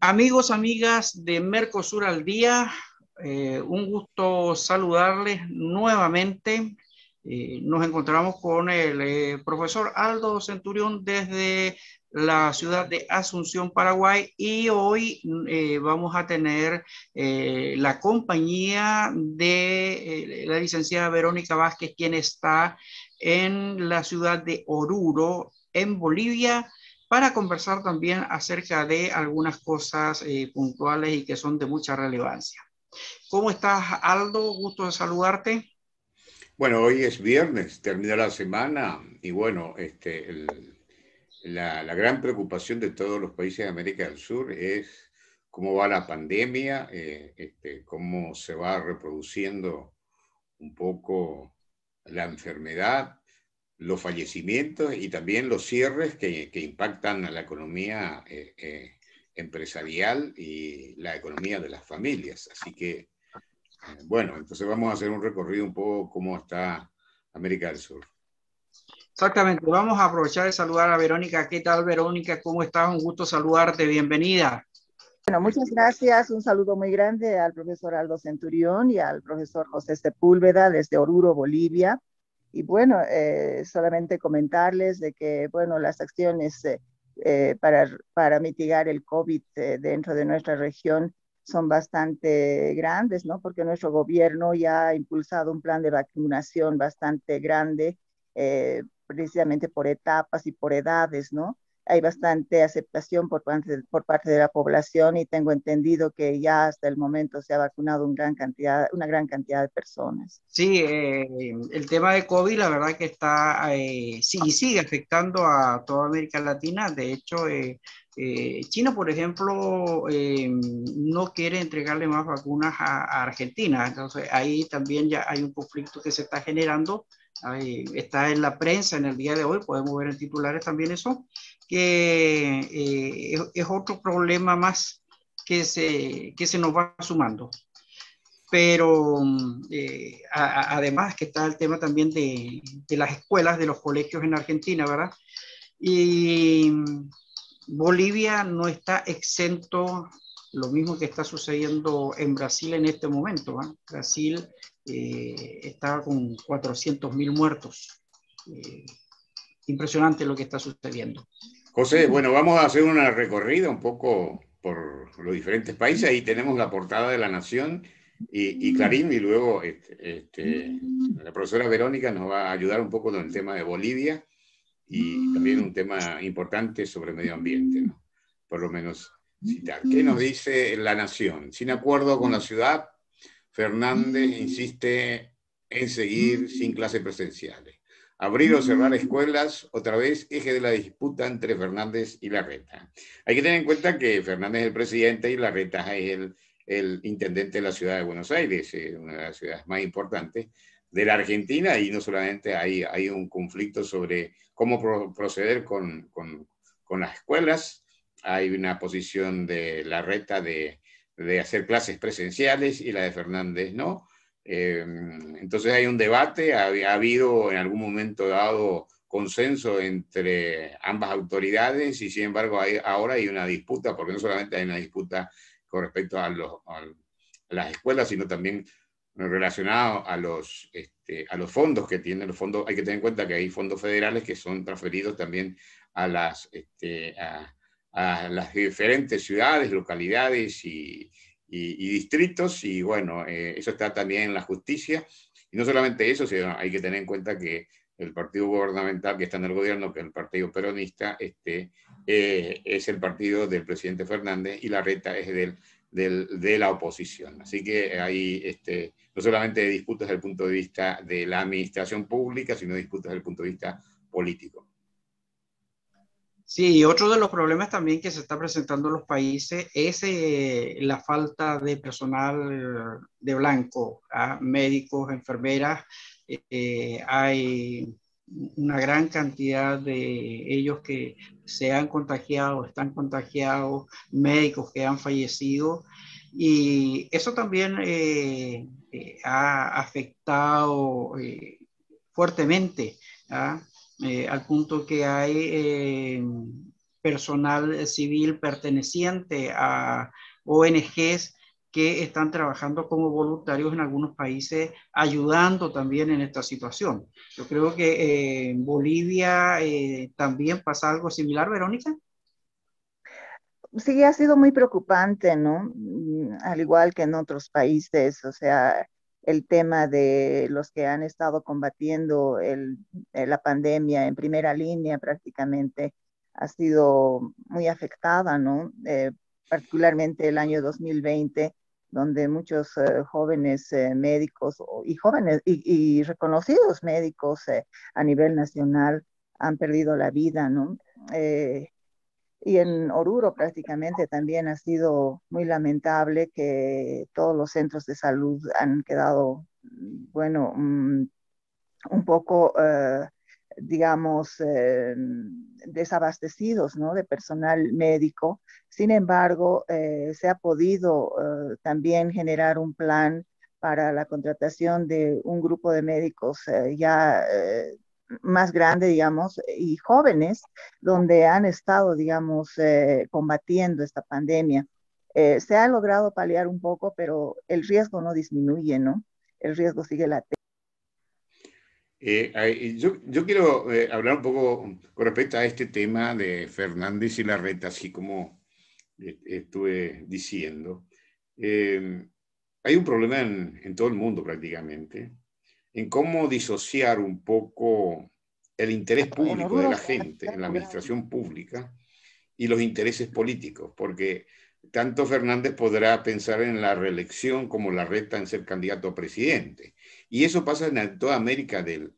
Amigos, amigas de Mercosur al Día, un gusto saludarles nuevamente. Nos encontramos con el profesor Aldo Centurión desde la ciudad de Asunción, Paraguay, y hoy vamos a tener la compañía de la licenciada Verónica Vázquez, quien está en la ciudad de Oruro, en Bolivia, para conversar también acerca de algunas cosas puntuales y que son de mucha relevancia. ¿Cómo estás, Aldo? Gusto de saludarte. Bueno, hoy es viernes, termina la semana y bueno, la gran preocupación de todos los países de América del Sur es cómo va la pandemia, cómo se va reproduciendo un poco la enfermedad, los fallecimientos y también los cierres que impactan a la economía empresarial y la economía de las familias. Así que bueno, entonces vamos a hacer un recorrido un poco cómo está América del Sur. Exactamente, vamos a aprovechar de saludar a Verónica. ¿Qué tal, Verónica? ¿Cómo estás? Un gusto saludarte, bienvenida. Bueno, muchas gracias. Un saludo muy grande al profesor Aldo Centurión y al profesor José Sepúlveda desde Oruro, Bolivia. Y bueno, solamente comentarles de que, bueno, las acciones para mitigar el COVID dentro de nuestra región son bastante grandes, ¿no? Porque nuestro gobierno ya ha impulsado un plan de vacunación bastante grande, precisamente por etapas y por edades, ¿no? Hay bastante aceptación por parte de la población y tengo entendido que ya hasta el momento se ha vacunado una gran cantidad de personas. Sí, el tema de COVID, la verdad que está, sí, sigue afectando a toda América Latina. De hecho, China, por ejemplo, no quiere entregarle más vacunas a Argentina. Entonces, ahí también ya hay un conflicto que se está generando. Ahí está en la prensa en el día de hoy, podemos ver en titulares también eso, que es otro problema más que se nos va sumando. Pero además que está el tema también de las escuelas, de los colegios en Argentina, ¿verdad? Y Bolivia no está exento, lo mismo que está sucediendo en Brasil en este momento, ¿eh? Brasil está con 400.000 muertos. Impresionante lo que está sucediendo. José, bueno, vamos a hacer una recorrida un poco por los diferentes países. Ahí tenemos la portada de La Nación y Clarín, y luego la profesora Verónica nos va a ayudar un poco con el tema de Bolivia y también un tema importante sobre medio ambiente, ¿no? Por lo menos citar. ¿Qué nos dice La Nación? Sin acuerdo con la ciudad, Fernández insiste en seguir sin clases presenciales. Abrir o cerrar escuelas, otra vez eje de la disputa entre Fernández y Larreta. Hay que tener en cuenta que Fernández es el presidente y Larreta es el intendente de la ciudad de Buenos Aires, una de las ciudades más importantes de la Argentina, y no solamente hay un conflicto sobre cómo proceder con las escuelas. Hay una posición de Larreta de hacer clases presenciales y la de Fernández no. Entonces hay un debate, ha habido en algún momento dado consenso entre ambas autoridades y sin embargo ahora hay una disputa, porque no solamente hay una disputa con respecto a las escuelas, sino también relacionado a los fondos que tienen los fondos. Hay que tener en cuenta que hay fondos federales que son transferidos también a a las diferentes ciudades, localidades y distritos, y bueno, eso está también en la justicia. Y no solamente eso, sino hay que tener en cuenta que el partido gubernamental que está en el gobierno, que es el partido peronista, es el partido del presidente Fernández y Larreta es de la oposición. Así que hay no solamente disputas desde el punto de vista de la administración pública, sino disputas desde el punto de vista político. Sí, y otro de los problemas también que se está presentando en los países es la falta de personal de blanco, ¿ah? Médicos, enfermeras. Hay una gran cantidad de ellos que se han contagiado, están contagiados, médicos que han fallecido. Y eso también ha afectado fuertemente, ¿ah? Al punto que hay personal civil perteneciente a ONGs que están trabajando como voluntarios en algunos países, ayudando también en esta situación. Yo creo que en Bolivia también pasa algo similar, Verónica. Sí, ha sido muy preocupante, ¿no? Al igual que en otros países, o sea, el tema de los que han estado combatiendo la pandemia en primera línea prácticamente ha sido muy afectada, ¿no? Particularmente el año 2020, donde muchos jóvenes médicos y jóvenes y reconocidos médicos a nivel nacional han perdido la vida, ¿no? Y en Oruro prácticamente también ha sido muy lamentable que todos los centros de salud han quedado, bueno, un poco, digamos, desabastecidos, ¿no? De personal médico. Sin embargo, se ha podido también generar un plan para la contratación de un grupo de médicos ya más grande, digamos, y jóvenes, donde han estado, digamos, combatiendo esta pandemia. Se ha logrado paliar un poco, pero el riesgo no disminuye, ¿no? El riesgo sigue latente. Yo quiero hablar un poco con respecto a este tema de Fernández y Larreta, así como estuve diciendo. Hay un problema en todo el mundo prácticamente, en cómo disociar un poco el interés En público de Oruro la se ha gente en la logrado. administración pública y los intereses políticos, porque tanto Fernández podrá pensar en la reelección como Larreta en ser candidato a presidente. Y eso pasa en toda América del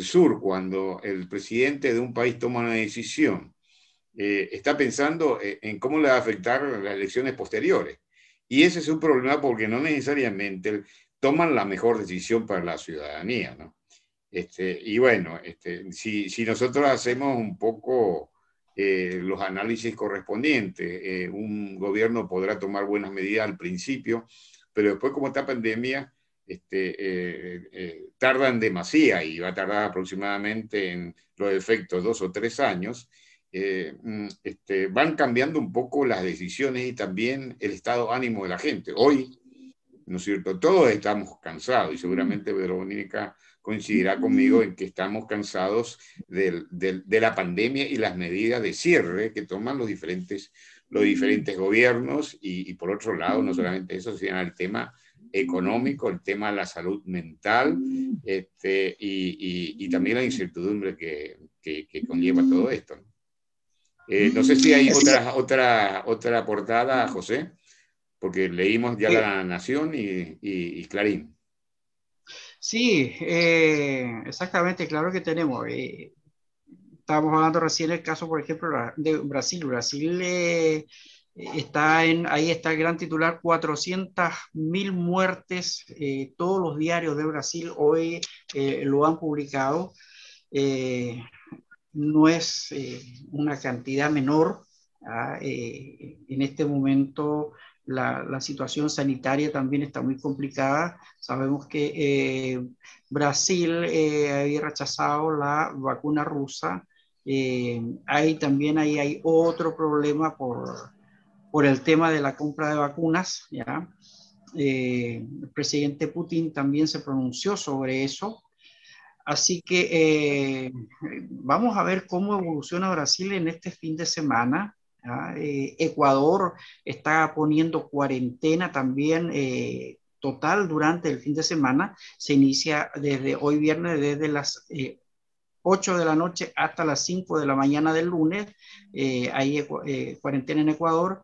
Sur, cuando el presidente de un país toma una decisión, está pensando en cómo le va a afectar las elecciones posteriores. Y ese es un problema porque no necesariamente toman la mejor decisión para la ciudadanía, ¿no? Y bueno, si nosotros hacemos un poco los análisis correspondientes, un gobierno podrá tomar buenas medidas al principio, pero después como esta pandemia, tardan demasiado y va a tardar aproximadamente en los efectos 2 o 3 años, van cambiando un poco las decisiones y también el estado de ánimo de la gente. Hoy, ¿no es cierto? Todos estamos cansados y seguramente Verónica coincidirá conmigo en que estamos cansados de la pandemia y las medidas de cierre que toman los diferentes gobiernos y por otro lado, no solamente eso, sino el tema económico, el tema de la salud mental y también la incertidumbre que conlleva todo esto. No sé si hay otra portada, José, porque leímos ya La Nación y Clarín. Sí, exactamente, claro que tenemos. Estábamos hablando recién del caso, por ejemplo, de Brasil. Brasil ahí está el gran titular, 400.000 muertes. Todos los diarios de Brasil hoy lo han publicado. No es una cantidad menor. En este momento la situación sanitaria también está muy complicada. Sabemos que Brasil había rechazado la vacuna rusa. También ahí hay otro problema por el tema de la compra de vacunas, ¿ya? El presidente Putin también se pronunció sobre eso. Así que vamos a ver cómo evoluciona Brasil en este fin de semana. Ecuador está poniendo cuarentena también total durante el fin de semana. Se inicia desde hoy viernes, desde las 8 de la noche hasta las 5 de la mañana del lunes. Hay cuarentena en Ecuador.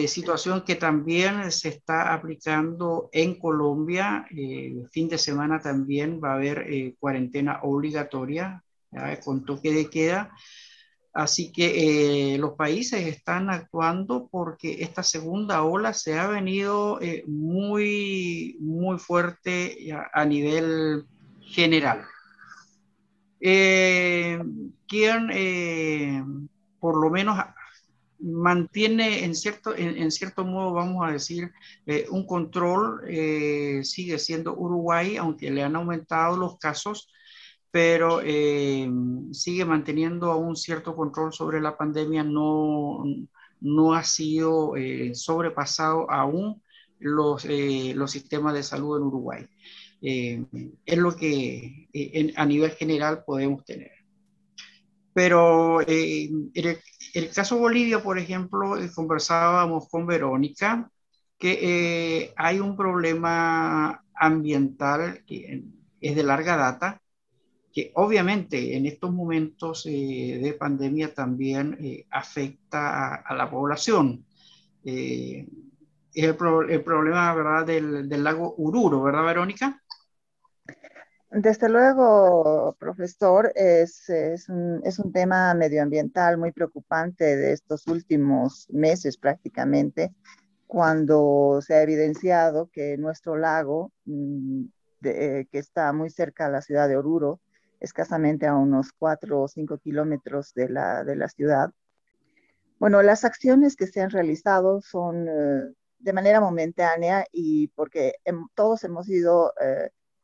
Situación que también se está aplicando en Colombia. El fin de semana también va a haber cuarentena obligatoria, ¿ya? Con toque de queda. Así que los países están actuando porque esta segunda ola se ha venido muy, muy fuerte a nivel general. Quien por lo menos mantiene en cierto modo, vamos a decir, un control, sigue siendo Uruguay, aunque le han aumentado los casos. pero sigue manteniendo aún cierto control sobre la pandemia, no ha sido sobrepasado aún los sistemas de salud en Uruguay. Es lo que a nivel general podemos tener. Pero en el caso Bolivia, por ejemplo, conversábamos con Verónica que hay un problema ambiental que es de larga data, que obviamente en estos momentos de pandemia también afecta a la población. Es el problema, ¿verdad?, del lago Ururo, ¿verdad, Verónica? Desde luego, profesor, es un tema medioambiental muy preocupante de estos últimos meses prácticamente, cuando se ha evidenciado que nuestro lago, que está muy cerca a la ciudad de Oruro, escasamente a unos 4 o 5 kilómetros de la ciudad. Bueno, las acciones que se han realizado son de manera momentánea y porque todos hemos sido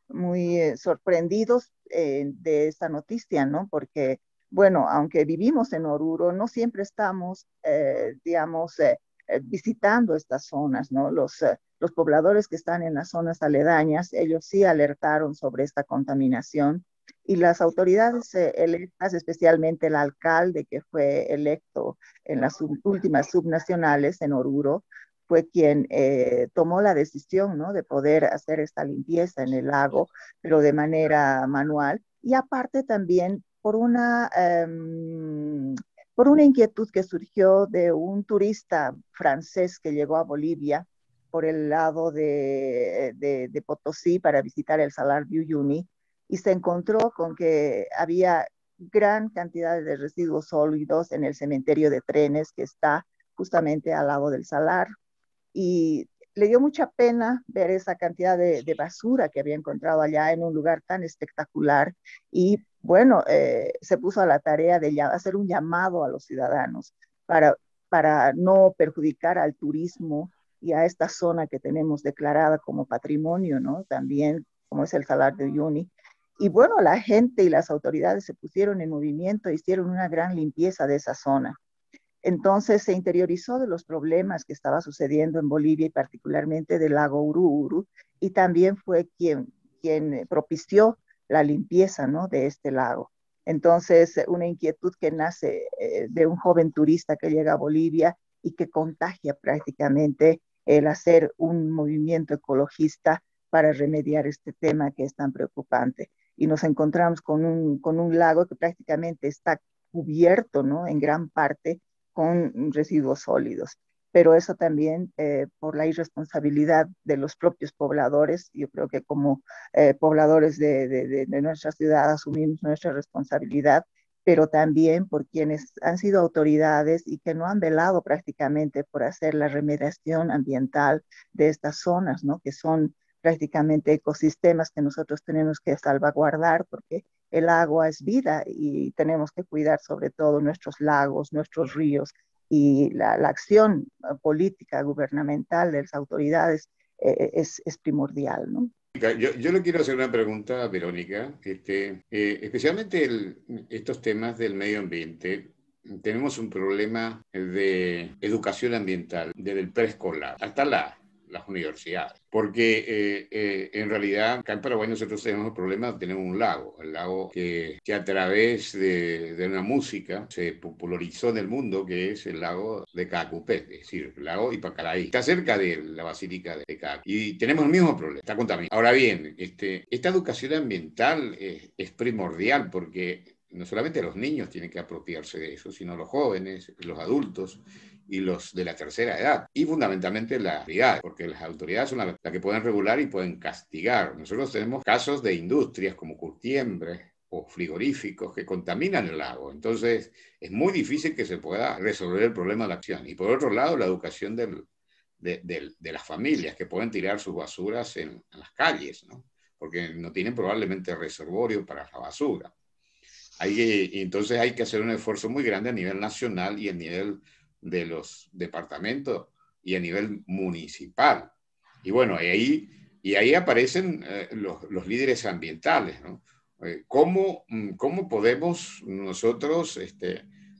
muy sorprendidos de esta noticia, ¿no? Porque, bueno, aunque vivimos en Oruro, no siempre estamos, digamos, visitando estas zonas, ¿no? Los pobladores que están en las zonas aledañas, ellos sí alertaron sobre esta contaminación y las autoridades electas, especialmente el alcalde que fue electo en las últimas subnacionales en Oruro, fue quien tomó la decisión, ¿no?, de poder hacer esta limpieza en el lago, pero de manera manual. Y aparte también por una inquietud que surgió de un turista francés que llegó a Bolivia por el lado de Potosí para visitar el Salar de Uyuni y se encontró con que había gran cantidad de residuos sólidos en el cementerio de trenes que está justamente al lado del salar. Y le dio mucha pena ver esa cantidad de basura que había encontrado allá en un lugar tan espectacular. Y bueno, se puso a la tarea de hacer un llamado a los ciudadanos para, para no perjudicar al turismo y a esta zona que tenemos declarada como patrimonio, ¿no? También como es el Salar de Uyuni. Y bueno, la gente y las autoridades se pusieron en movimiento, hicieron una gran limpieza de esa zona. Entonces se interiorizó de los problemas que estaba sucediendo en Bolivia y particularmente del lago Ururu y también fue quien propició la limpieza, ¿no?, de este lago. Entonces, una inquietud que nace de un joven turista que llega a Bolivia y que contagia prácticamente el hacer un movimiento ecologista para remediar este tema que es tan preocupante. Y nos encontramos con un lago que prácticamente está cubierto, ¿no?, en gran parte con residuos sólidos. Pero eso también por la irresponsabilidad de los propios pobladores, yo creo que como pobladores de nuestra ciudad asumimos nuestra responsabilidad, pero también por quienes han sido autoridades y que no han velado prácticamente por hacer la remediación ambiental de estas zonas, ¿no?, que son prácticamente ecosistemas que nosotros tenemos que salvaguardar porque el agua es vida y tenemos que cuidar sobre todo nuestros lagos, nuestros ríos y la acción política gubernamental de las autoridades es primordial, ¿no? Yo le quiero hacer una pregunta a Verónica, especialmente estos temas del medio ambiente. Tenemos un problema de educación ambiental desde el preescolar hasta las universidades, porque en realidad acá en Paraguay nosotros tenemos el problema, tenemos un lago, el lago que a través de una música se popularizó en el mundo, que es el lago de Caacupé, es decir, el lago Ipacaraí. Está cerca de la Basílica de Caacupé y tenemos el mismo problema, está contaminado. Ahora bien, esta educación ambiental es primordial porque no solamente los niños tienen que apropiarse de eso, sino los jóvenes, los adultos y los de la tercera edad, y fundamentalmente las autoridades, porque las autoridades son las que pueden regular y pueden castigar. Nosotros tenemos casos de industrias como Curtiembres o frigoríficos que contaminan el lago, entonces es muy difícil que se pueda resolver el problema de la acción. Y por otro lado, la educación de las familias que pueden tirar sus basuras en las calles, ¿no?, porque no tienen probablemente reservorio para la basura. Entonces hay que hacer un esfuerzo muy grande a nivel nacional y a nivel de los departamentos y a nivel municipal. Y bueno, y ahí aparecen los líderes ambientales, ¿no? ¿Cómo podemos nosotros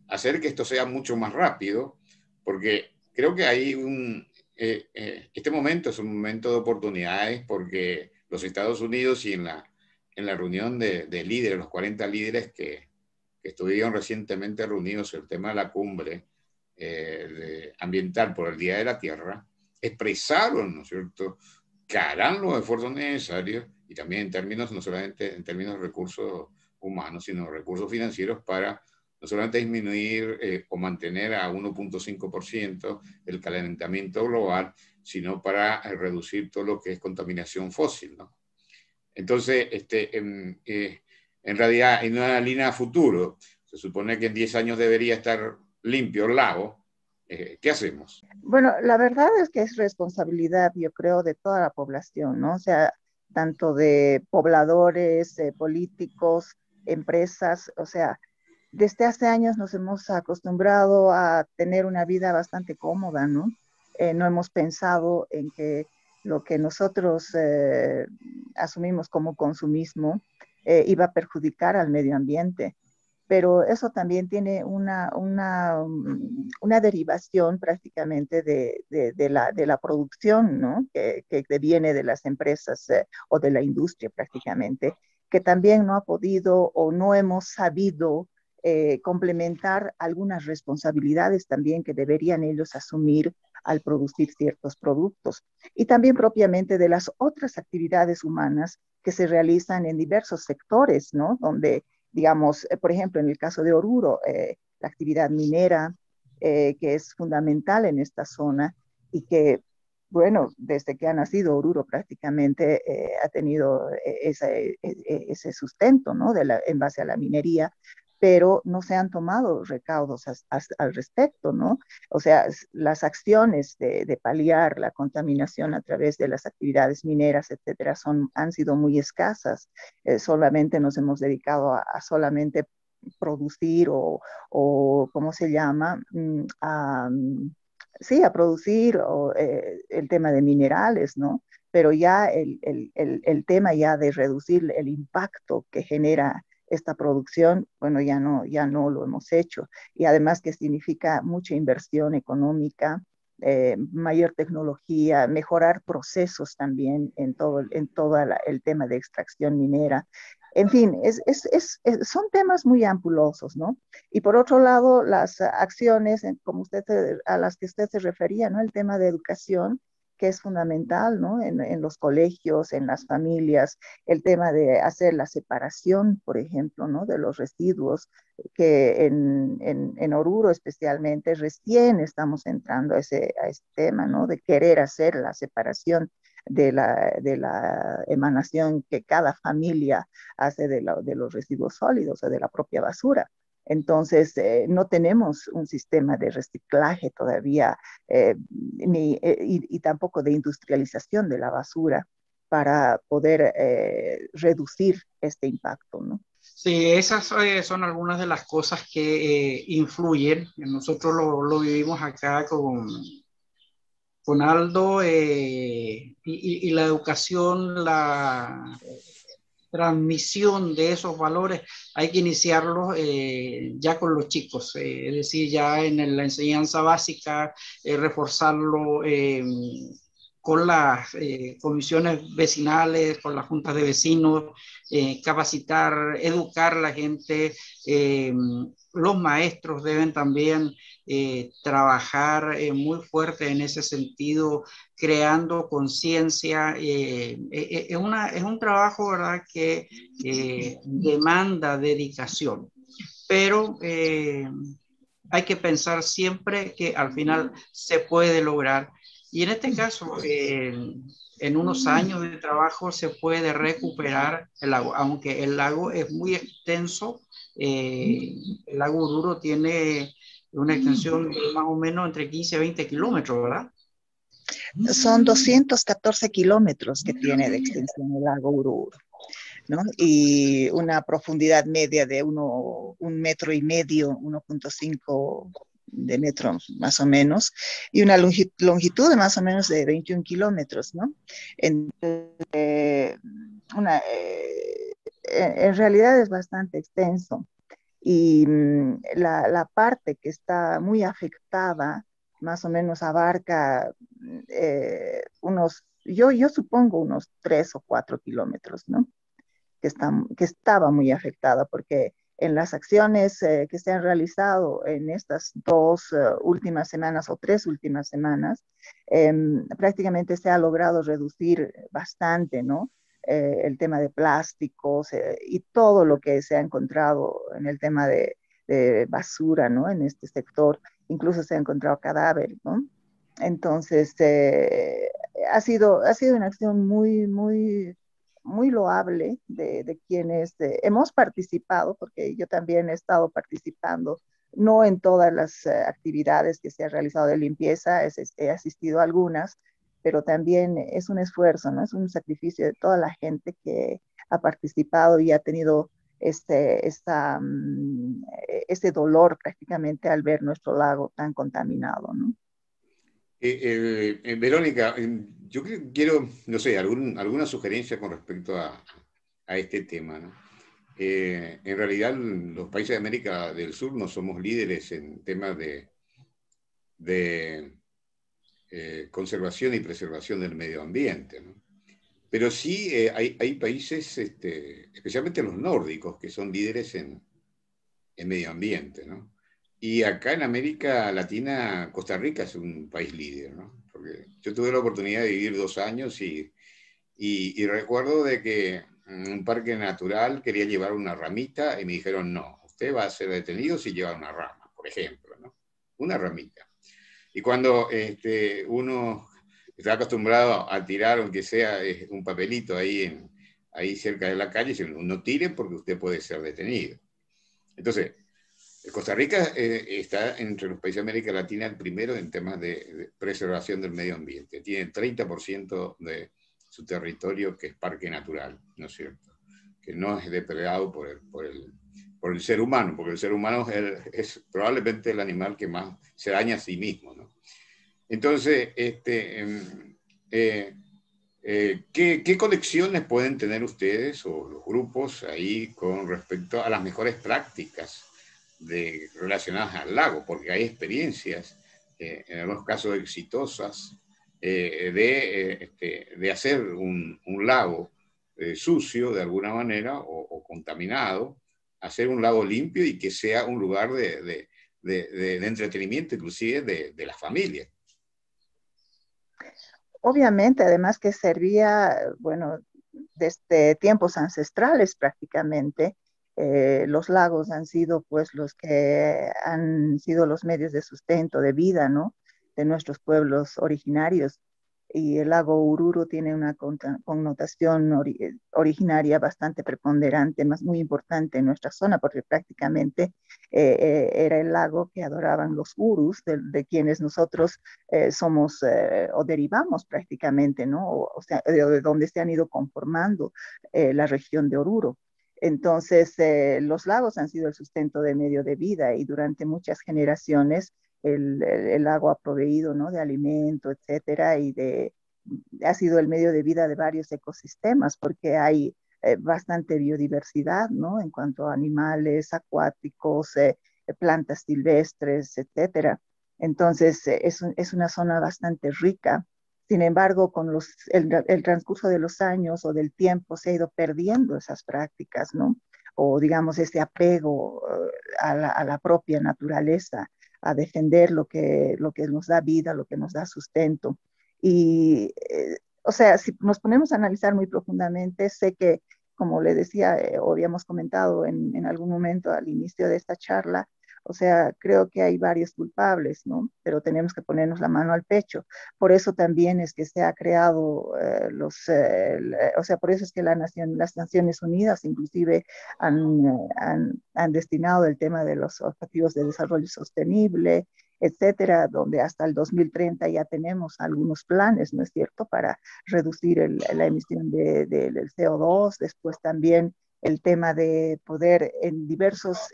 hacer que esto sea mucho más rápido? Porque creo que hay este momento es un momento de oportunidades porque los Estados Unidos y en la reunión de líderes, los 40 líderes que estuvieron recientemente reunidos en el tema de la cumbre ambiental por el Día de la Tierra, expresaron, ¿no es cierto?, que harán los esfuerzos necesarios y también en términos, no solamente en términos de recursos humanos, sino recursos financieros para no solamente disminuir o mantener a 1.5% el calentamiento global, sino para reducir todo lo que es contaminación fósil, ¿no? Entonces, en realidad, en una línea a futuro, se supone que en 10 años debería estar limpio el lago. ¿Qué hacemos? Bueno, la verdad es que es responsabilidad, yo creo, de toda la población, ¿no? O sea, tanto de pobladores, políticos, empresas, o sea, desde hace años nos hemos acostumbrado a tener una vida bastante cómoda, ¿no? No hemos pensado en que lo que nosotros asumimos como consumismo iba a perjudicar al medio ambiente. Pero eso también tiene una derivación prácticamente de la producción, ¿no? Que viene de las empresas o de la industria prácticamente, que también no ha podido o no hemos sabido complementar algunas responsabilidades también que deberían ellos asumir al producir ciertos productos. Y también propiamente de las otras actividades humanas que se realizan en diversos sectores, ¿no? Donde, digamos, por ejemplo, en el caso de Oruro, la actividad minera, que es fundamental en esta zona y que, bueno, desde que ha nacido Oruro prácticamente ha tenido ese sustento, ¿no? En base a la minería, pero no se han tomado recaudos al respecto, ¿no? O sea, las acciones de paliar la contaminación a través de las actividades mineras, etcétera, han sido muy escasas. Solamente nos hemos dedicado a solamente producir o ¿cómo se llama? Sí, a producir el tema de minerales, ¿no? Pero ya el tema ya de reducir el impacto que genera esta producción, bueno, ya no lo hemos hecho. Y además que significa mucha inversión económica, mayor tecnología, mejorar procesos también en todo el tema de extracción minera. En fin, son temas muy ampulosos, ¿no? Y por otro lado, las acciones, como a las que usted se refería, ¿no? El tema de educación, que es fundamental, ¿no? En los colegios, en las familias, el tema de hacer la separación, por ejemplo, ¿no? De los residuos, que en Oruro especialmente recién estamos entrando a ese tema, ¿no? De querer hacer la separación de la emanación que cada familia hace de los residuos sólidos o de la propia basura. Entonces, no tenemos un sistema de reciclaje todavía, y tampoco de industrialización de la basura para poder reducir este impacto, ¿no? Sí, esas son algunas de las cosas que influyen. Nosotros lo vivimos acá con Aldo, y la educación, la transmisión de esos valores hay que iniciarlos ya con los chicos, es decir, ya en la enseñanza básica, reforzarlo con las comisiones vecinales, con las juntas de vecinos, capacitar, educar a la gente. Los maestros deben también trabajar muy fuerte en ese sentido, creando conciencia. Es un trabajo, ¿verdad?, que demanda dedicación, pero hay que pensar siempre que al final se puede lograr. Y en este caso, en unos años de trabajo se puede recuperar el lago, aunque el lago es muy extenso. El lago Oruro tiene una extensión de más o menos entre 15 y 20 kilómetros, ¿verdad? Son 214 kilómetros que tiene de extensión el lago Oruro, ¿no? Y una profundidad media de 1,5 metros, 1,5 de metros más o menos, y una longitud de más o menos de 21 kilómetros, ¿no? Entonces, en realidad es bastante extenso y la parte que está muy afectada más o menos abarca yo supongo unos 3 o 4 kilómetros, ¿no? Que estaba muy afectada porque en las acciones que se han realizado en estas 2 últimas semanas o 3 últimas semanas, prácticamente se ha logrado reducir bastante, ¿no? El tema de plásticos y todo lo que se ha encontrado en el tema de basura, ¿no? En este sector, incluso se ha encontrado cadáveres, ¿no? Entonces, ha sido una acción muy loable de quienes hemos participado, porque yo también he estado participando, no en todas las actividades que se han realizado de limpieza, he asistido a algunas, pero también es un esfuerzo, ¿no? Es un sacrificio de toda la gente que ha participado y ha tenido este dolor prácticamente al ver nuestro lago tan contaminado, ¿no? Verónica, yo quiero, no sé, alguna sugerencia con respecto a este tema, ¿no? En realidad, los países de América del Sur no somos líderes en temas de conservación y preservación del medio ambiente, ¿no? Pero sí hay países, especialmente los nórdicos, que son líderes en medio ambiente, ¿no? Y acá en América Latina, Costa Rica es un país líder, ¿no? Porque yo tuve la oportunidad de vivir 2 años y recuerdo de que en un parque natural quería llevar una ramita y me dijeron, no, usted va a ser detenido si lleva una rama, por ejemplo, ¿no? Una ramita. Y cuando uno está acostumbrado a tirar, aunque sea un papelito ahí cerca de la calle, dicen, no tire porque usted puede ser detenido. Entonces, Costa Rica está entre los países de América Latina el primero en temas de preservación del medio ambiente. Tiene 30% de su territorio que es parque natural, ¿no es cierto? Que no es depredado por el ser humano, porque el ser humano es probablemente el animal que más se daña a sí mismo, ¿no? Entonces, ¿qué conexiones pueden tener ustedes o los grupos ahí con respecto a las mejores prácticas relacionadas al lago? Porque hay experiencias, en algunos casos exitosas, de hacer un lago sucio de alguna manera o contaminado, hacer un lago limpio y que sea un lugar de entretenimiento, inclusive de las familias. Obviamente, además que servía, bueno, desde tiempos ancestrales prácticamente, los lagos han sido pues los que han sido los medios de sustento, de vida, ¿no? De nuestros pueblos originarios. Y el lago Ururo tiene una connotación originaria bastante preponderante, más muy importante en nuestra zona, porque prácticamente era el lago que adoraban los urus, de quienes nosotros somos o derivamos prácticamente, ¿no? O sea, de donde se han ido conformando la región de Oruro. Entonces, los lagos han sido el sustento de medio de vida y durante muchas generaciones el agua ha proveído, ¿no? De alimento, etcétera, ha sido el medio de vida de varios ecosistemas porque hay bastante biodiversidad, ¿no? En cuanto a animales acuáticos, plantas silvestres, etcétera. Entonces, es una zona bastante rica. Sin embargo, con el transcurso de los años o del tiempo se ha ido perdiendo esas prácticas, ¿no? O digamos, ese apego a la propia naturaleza, a defender lo que nos da vida, lo que nos da sustento. Y, o sea, si nos ponemos a analizar muy profundamente, sé que, como le decía, o habíamos comentado en algún momento al inicio de esta charla, o sea, creo que hay varios culpables, ¿no? Pero tenemos que ponernos la mano al pecho. Por eso también es que se ha creado o sea, por eso es que las Naciones Unidas inclusive han destinado el tema de los objetivos de desarrollo sostenible, etcétera, donde hasta el 2030 ya tenemos algunos planes, ¿no es cierto?, para reducir la emisión del CO2, después también el tema de poder en diversos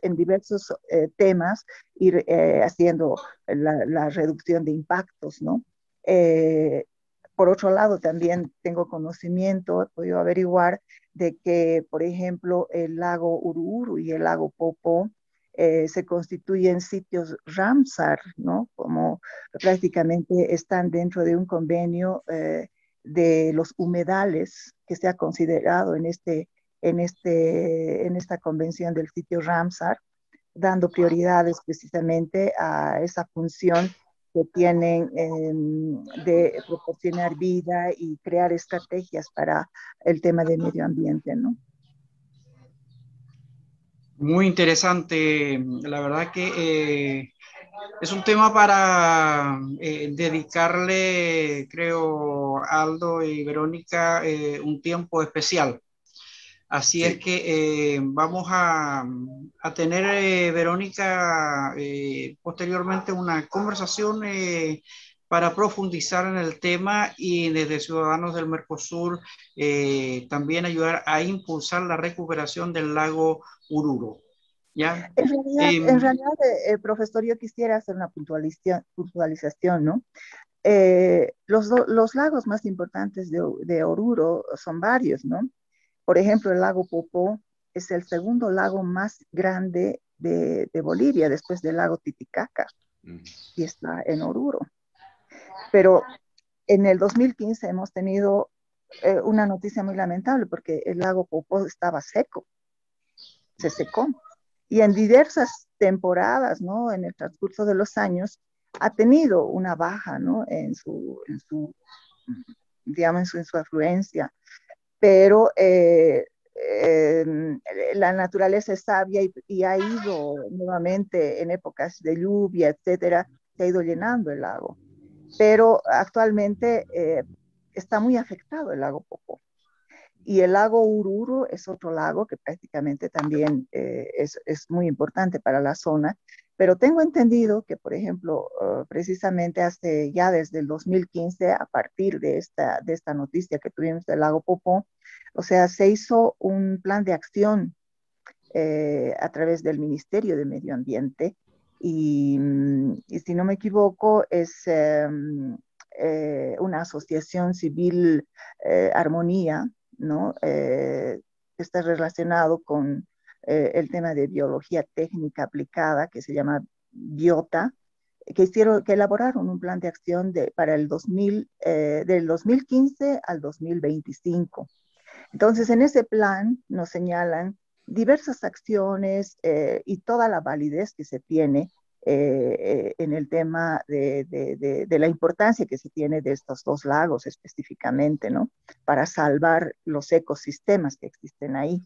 temas ir haciendo la reducción de impactos, ¿no? Eh, por otro lado, también tengo conocimiento, he podido averiguar de que, por ejemplo, el lago Ururu y el lago Popo se constituyen sitios Ramsar, ¿no? Como prácticamente están dentro de un convenio de los humedales que se ha considerado en esta convención del sitio Ramsar, dando prioridades precisamente a esa función que tienen de proporcionar vida y crear estrategias para el tema del medio ambiente, ¿no? Muy interesante, la verdad que es un tema para dedicarle, creo, Aldo y Verónica, un tiempo especial. Así es Sí. que vamos a tener, Verónica, posteriormente una conversación para profundizar en el tema y desde Ciudadanos del Mercosur también ayudar a impulsar la recuperación del lago Ururo. ¿Ya? En realidad profesor, yo quisiera hacer una puntualización, ¿no? Los lagos más importantes de Oruro son varios, ¿no? Por ejemplo, el lago Popó es el segundo lago más grande de Bolivia, después del lago Titicaca, y está en Oruro. Pero en el 2015 hemos tenido una noticia muy lamentable porque el lago Popó estaba seco, se secó. Y en diversas temporadas, ¿no? En el transcurso de los años, ha tenido una baja, ¿no? Digamos, en su afluencia. Pero la naturaleza es sabia y ha ido nuevamente en épocas de lluvia, etcétera, se ha ido llenando el lago. Pero actualmente está muy afectado el lago Popó. Y el lago Ururu es otro lago que prácticamente también es muy importante para la zona, pero tengo entendido que, por ejemplo, precisamente ya desde el 2015, a partir de esta noticia que tuvimos del lago Popó, o sea, se hizo un plan de acción a través del Ministerio de Medio Ambiente y si no me equivoco es una asociación civil, Armonía, ¿no? Que está relacionado con el tema de biología técnica aplicada, que se llama BIOTA, que elaboraron un plan de acción para del 2015 al 2025. Entonces, en ese plan nos señalan diversas acciones y toda la validez que se tiene en el tema de la importancia que se tiene de estos dos lagos específicamente, ¿no? Para salvar los ecosistemas que existen ahí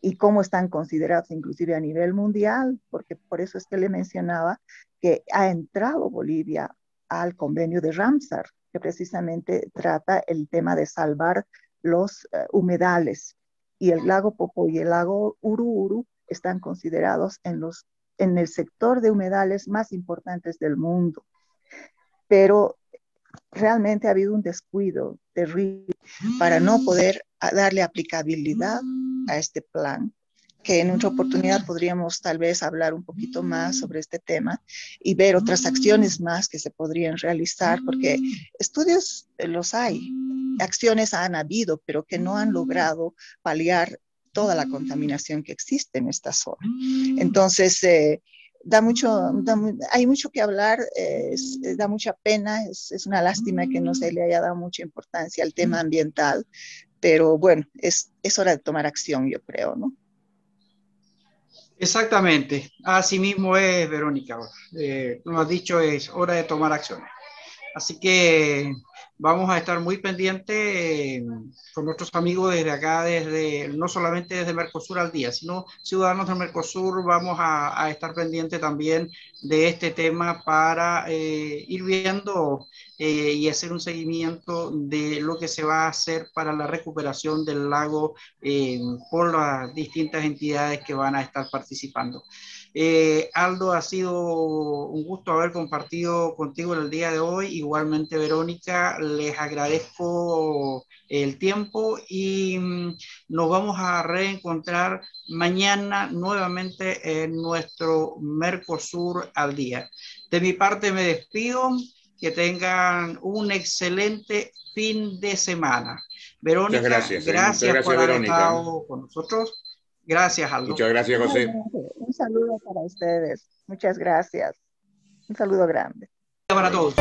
y cómo están considerados inclusive a nivel mundial, porque por eso es que le mencionaba que ha entrado Bolivia al convenio de Ramsar, que precisamente trata el tema de salvar los humedales. Y el lago Popó y el lago Ururu están considerados en el sector de humedales más importantes del mundo. Pero realmente ha habido un descuido terrible para no poder darle aplicabilidad a este plan, que en otra oportunidad podríamos tal vez hablar un poquito más sobre este tema y ver otras acciones más que se podrían realizar, porque estudios los hay, acciones han habido, pero que no han logrado paliar toda la contaminación que existe en esta zona. Entonces, hay mucho que hablar, da mucha pena, es una lástima que no se le haya dado mucha importancia al tema ambiental, pero bueno, es hora de tomar acción, yo creo, ¿no? Exactamente, así mismo es, Verónica. Como has dicho, es hora de tomar acciones. Así que vamos a estar muy pendientes con nuestros amigos desde acá, no solamente desde Mercosur al día, sino ciudadanos del Mercosur, vamos a estar pendientes también de este tema para ir viendo y hacer un seguimiento de lo que se va a hacer para la recuperación del lago por las distintas entidades que van a estar participando. Aldo, ha sido un gusto haber compartido contigo el día de hoy. Igualmente, Verónica, les agradezco el tiempo y nos vamos a reencontrar mañana nuevamente en nuestro Mercosur al día. De mi parte me despido. que tengan un excelente fin de semana. Verónica, gracias, gracias por haber Verónica. estado con nosotros. Gracias, Aldo. Muchas gracias, José. Un saludo para ustedes. Muchas gracias. Un saludo grande. Para todos.